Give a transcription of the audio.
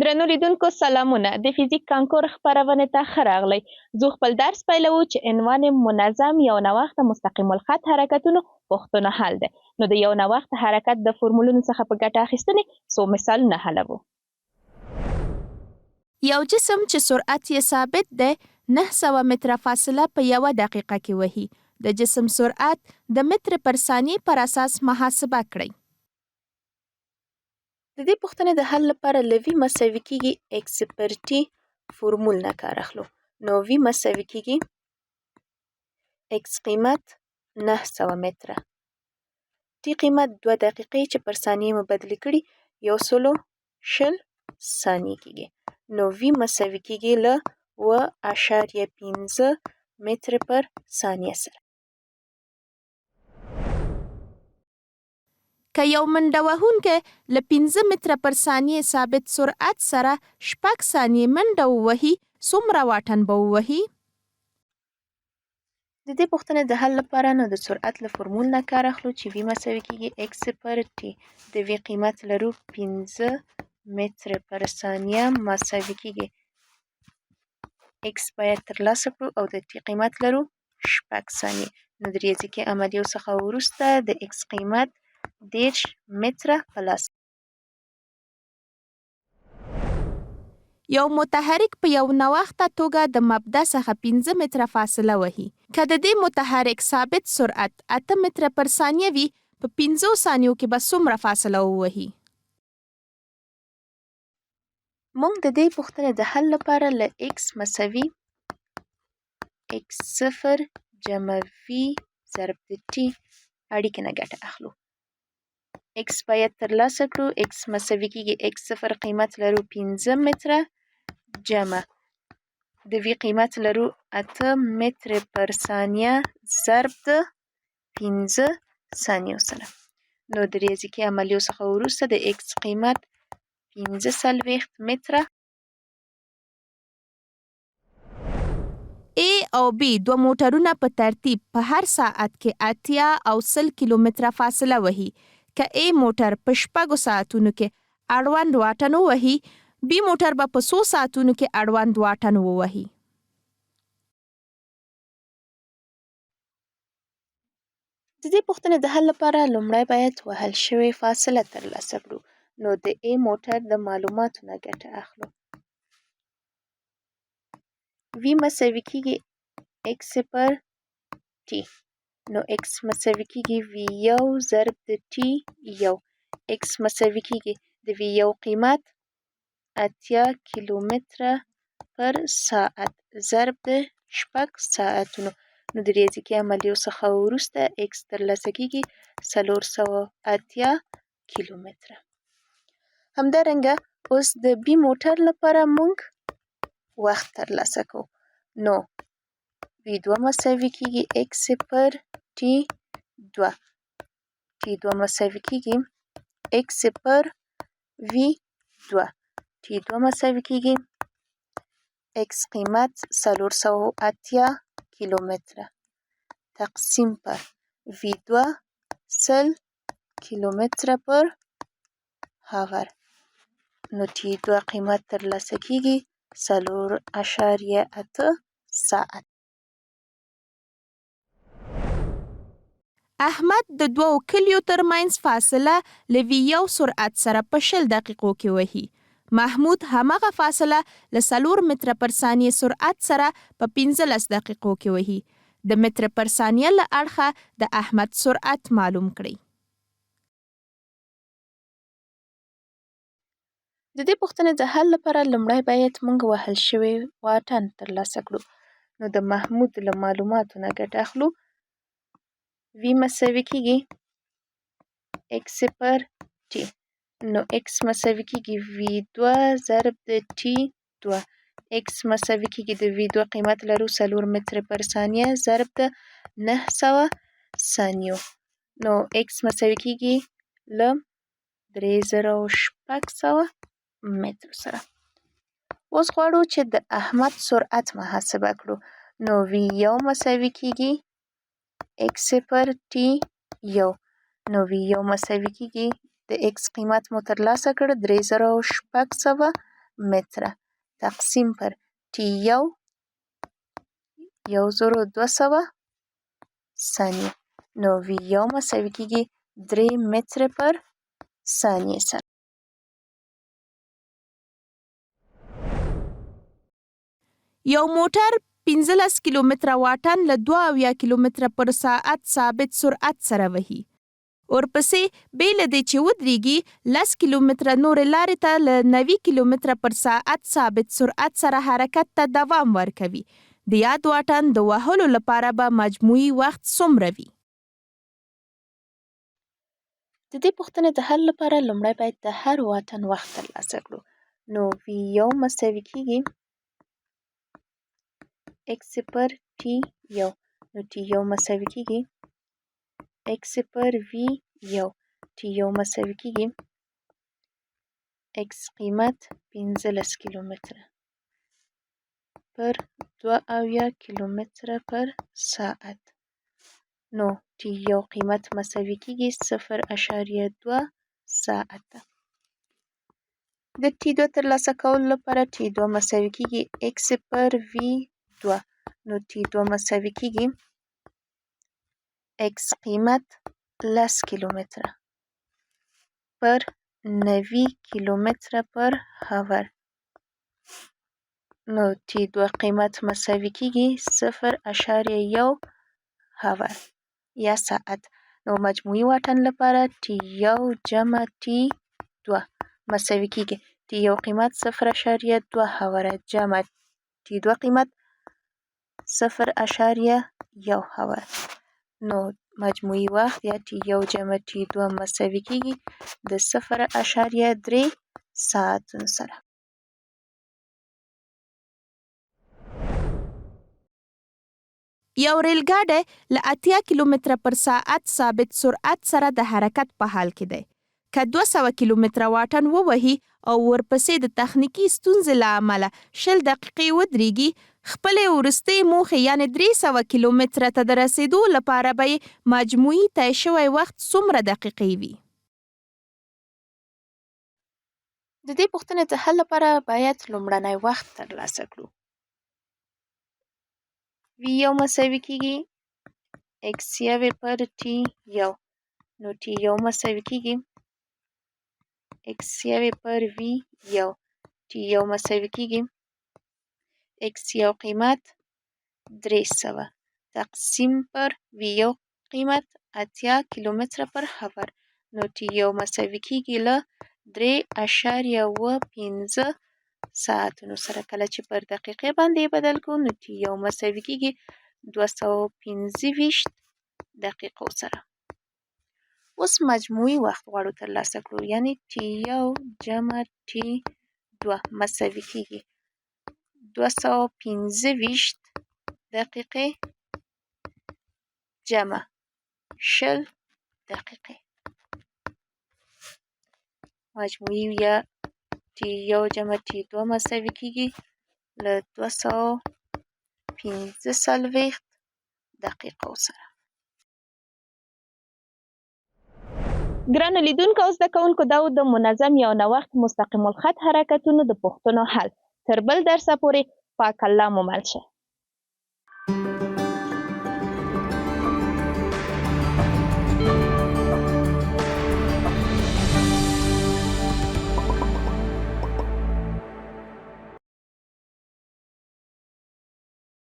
درنو لیدونکو سلامونه. د فزیک کانکور خپرونې ته ښه راغلی. زه خپل درس پیلوو چې عنوان منظم یو نوښته مستقیم الخط حرکتونو پوښتنه حل دی. نو د یو نوښته حرکت د فورمولونو څخه په ګټه اخیستنې څو مثالونه حلوو. یو جسم چې سرعت یې ثابت دی 900 متره فاصله په یوه دقیقه کې وهي. د جسم سرعت د متر پر ثانیې پر اساس محاسبه کړئ. د دې پوښتنې د حل لپاره له وي مساوي کیږي اکس پر ټي فورمول نه کار اخلو. نو وي مساوي کیږي اکس قیمت 900 متره، ټي قیمت 2 دقیقې چې پر ثانیې مو بدلې کړي 120 ثانیې کیږي. نو وي مساوي کیږي له 0.5 متر پر ثانیه سره. که یو منډه وهونکی له 15 متره پر ثانیې ثابت سرعت سره 6 ثانیې منډه ووهي، څومره واټن به ووهي؟ د دې پوښتنې د حل لپاره نو د سرعت له فورمول نه کار اخلو چې وي مساوي کیږي اکس پر ټي. د وي قیمت لرو 15 متر پر ثانیه مساوي کیږي اکس باید ترلاسه کړو او د ټي قیمت لرو 6 ثانیې. نو د ریاضیکي عملیو څخه وروسته د اکس قیمت 10 متره پلاس. یو متحرک په یو نوښته توګه د مبدا څخه 15 متره فاصله وهي. که د دې متحرک ثابت سرعت 8 متره پر ثانیه وي، په 15 ثانیو کې به څومره فاصله ووهي؟ موږ د دې پوښتنې د حل لپاره له اکس مساوي اکس صفر جمع وي ضرب د ټي اړیکې نه ګټه اخلو. اکس باید ترلاسه کړو. اکس مساوي کیږي اکس صفر قیمت لرو 15 متره جمع د وی قیمت لرو 8 متر پر ثانیه ضرب د 15 ثانیو سره. نو د ریاضیکي عملیو څخه وروسته د اکس قیمت 45 متره. A او B دوه موټرونه په ترتیب په هر ساعت کې 80 او 100 کیلومتره فاصله وهي. که A موټر په 6 ساعتونو کې اړوند واټن ووهي، B موټر به په 100 ساعتونو کې اړوند واټن ووهي. د دې پوښتنې د حل لپاره لومړی باید وهل شوې فاصله ترلاسه کړو. نو د A موټر د معلوماتو نه ګټه اخلو. وی مساوي کیږي اکس پر ټي. نو اکس مساوي کیږي وی یو ضرب د ټي یو. اکس مساوي کیږي د وی یو قیمت 80 کیلومتره پر ساعت ضرب د 6 ساعتونو. نو د ریاضیکي عملیو څخه وروسته اکس ترلاسه کیږي 480 کیلومتره. همدارنګه اوس د بي موټر لپاره مونږ وخت ترلاسه کوو. نو وی 2 مساوي کیږي اکس پر ټي 2. ټي 2 مساوي کیږي اکس پر وی 2. ټي 2 مساوي کیږي اکس قیمت 480 کیلومتره تقسیم پر وی 2 100 کیلومتره پر هاور. نو ټي 2 قیمت ترلاسه کیږي 4.8 ساعت. احمد د دوو کلیو ترمنځ فاصله له وی یو سرعت سره په 20 دقیقو کې وهي. محمود همغه فاصله له 4 متره پر ثانیه سرعت سره په 15 دقیقو کې وهي. د متر پر ثانیه له اړخه د احمد سرعت معلوم کړئ. د دې پوښتنې د حل لپاره لومړی باید موږ وهل شوی واټن ترلاسه کړو. نو د محمود له معلوماتو نه ګټه اخلو. وی مساوي کیږي اکس پر ټي. نو اکس مساوي کیږي وی 2 ضرب د ټي 2. اکس مساوي کیږي د وی 2 قیمت لرو 4 متر پر ثانیه ضرب د 900 ثانیو. نو اکس مساوي کیږي له 3600 متر سره. اوس غواړو چې د احمد سرعت محاسبه کړو. نو وی یو مساوي کیږي اکس پر ټي یو. نو وی یو مساوي کیږي د اکس قیمت مو ترلاسه کړ 3600 متره تقسیم پر T1 1200 ثانیه. نو V1 مساوي کېږي 3 متره پر ثانیه سره. یو موټر 15 کیلومتره واټن له 2 کیلومتره پر ساعت ثابت سرعت سره وهي. ورپسې بې له دې چې ودرېږي 10 کیلومتره نورې لارې ته له 90 کیلومتره پر ساعت ثابت سرعت سره حرکت ته دوام ورکوي. د یاد واټن د وهلو لپاره به مجموعي وخت څومره وي؟ د دې پوښتنې د حل لپاره لومړی باید د هر واټن وخت ترلاسه کړو. نو V1 مساوي کېږي x پر T1. نو T1 مساوي کېږي x پر V1. T1 مساوي کېږي x قیمت 15 کیلومتره پر 2 کیلومتره پر ساعت. نو T1 قیمت مساوي کېږي 0.2 ساعته. د T2 ترلاسه کولو لپاره T2 مساوي کېږي x پر V2. نو T2 مساوي کېږي x قیمت 10 کیلومتره پر 90 کیلومتره پر هاور. نو T2 قیمت مساوي کېږي 0.1 هاور یا ساعت. نو مجموعي واټن لپاره T1 جمع T2 مساوي کېږي T1 قیمت 0.2 هاوره جمع T2 قیمت 0.1 هاور. نو مجموعي وخت یا T1 جمع T2 مساوي کېږي د 0.3 ساعتونو سره. یو ریل ګاډی له 80 کیلومتره پر ساعت ثابت سرعت سره د حرکت په حال کې دی. که 200 کیلومتره واټن ووهي او ورپسې د تخنیکي ستونزې له امله 20 دقیقې ودرېږي، خپلې وروستۍ موخې یعنې 300 کیلومتره ته د رسېدو لپاره به یې مجموعي طی شوی وخت څومره دقیقې وي؟ د دې پوښتنې د حل لپاره باید لومړنی وخت ترلاسه کړو. V1 مساوي کېږي x1 پر T1. نو T1 مساوي کېږي x1 پر V1. T1 مساوي کېږي x1 قیمت 300 تقسیم پر V1 قیمت 80 کیلومتره پر هاور. نو T1 مساوي کېږي له 3.15 ساعتونو سره. کله چې پر دقیقې باندې بدل کړو نو T1 مساوي کېږي 225 دقیقو سره. اوس مجموعي وخت غواړو ترلاسه کړو یعنې T1 جمع T2 مساوي کېږي 225 دقیقې جمع 20 دقیقې. مجموعي یا T1 جمع T2 مساوي کېږي له 245 دقیقو سره. ګرانو لیدونکو او زده کوونکو، دا د منظم یا نوښت مستقیم الخط حرکتونو د پوښتنو حل. تر بل درسه پورې پاک الله مو مل شه.